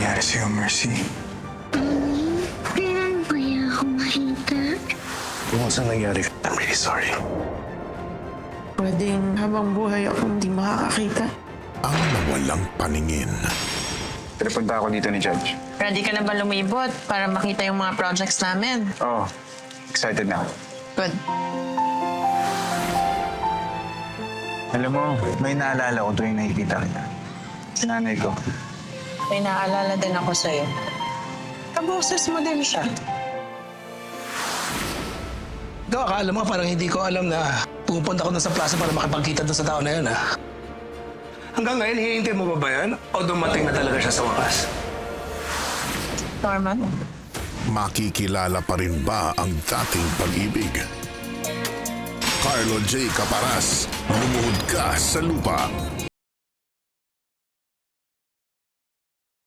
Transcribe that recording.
nangyari sa'yo, Mercy? Kailan ba niya ako makita? Kung saan nangyari, I'm really sorry. Pwedeng habang buhay ako hindi makakakita. Ang nawalang paningin. Pinapunta ako dito ni Judge. Ready ka na ba lumibot para makita yung mga projects namin? Oo. Excited na ako. Good. Alam mo, may naalala ko tuwing nakikita kita. Si nanay ko. May naalala din ako sa'yo. Kaboses mo din siya. Ikaw, akala mo parang hindi ko alam na pupunta ko na sa plaza para makipagkita doon sa tao na yun, ha? Hanggang ngayon, hihintay mo ba yan? O dumating na talaga siya sa wakas? Norman? Makikilala pa rin ba ang dating pag-ibig? Carlo J. Caparas, lumuhod ka sa lupa.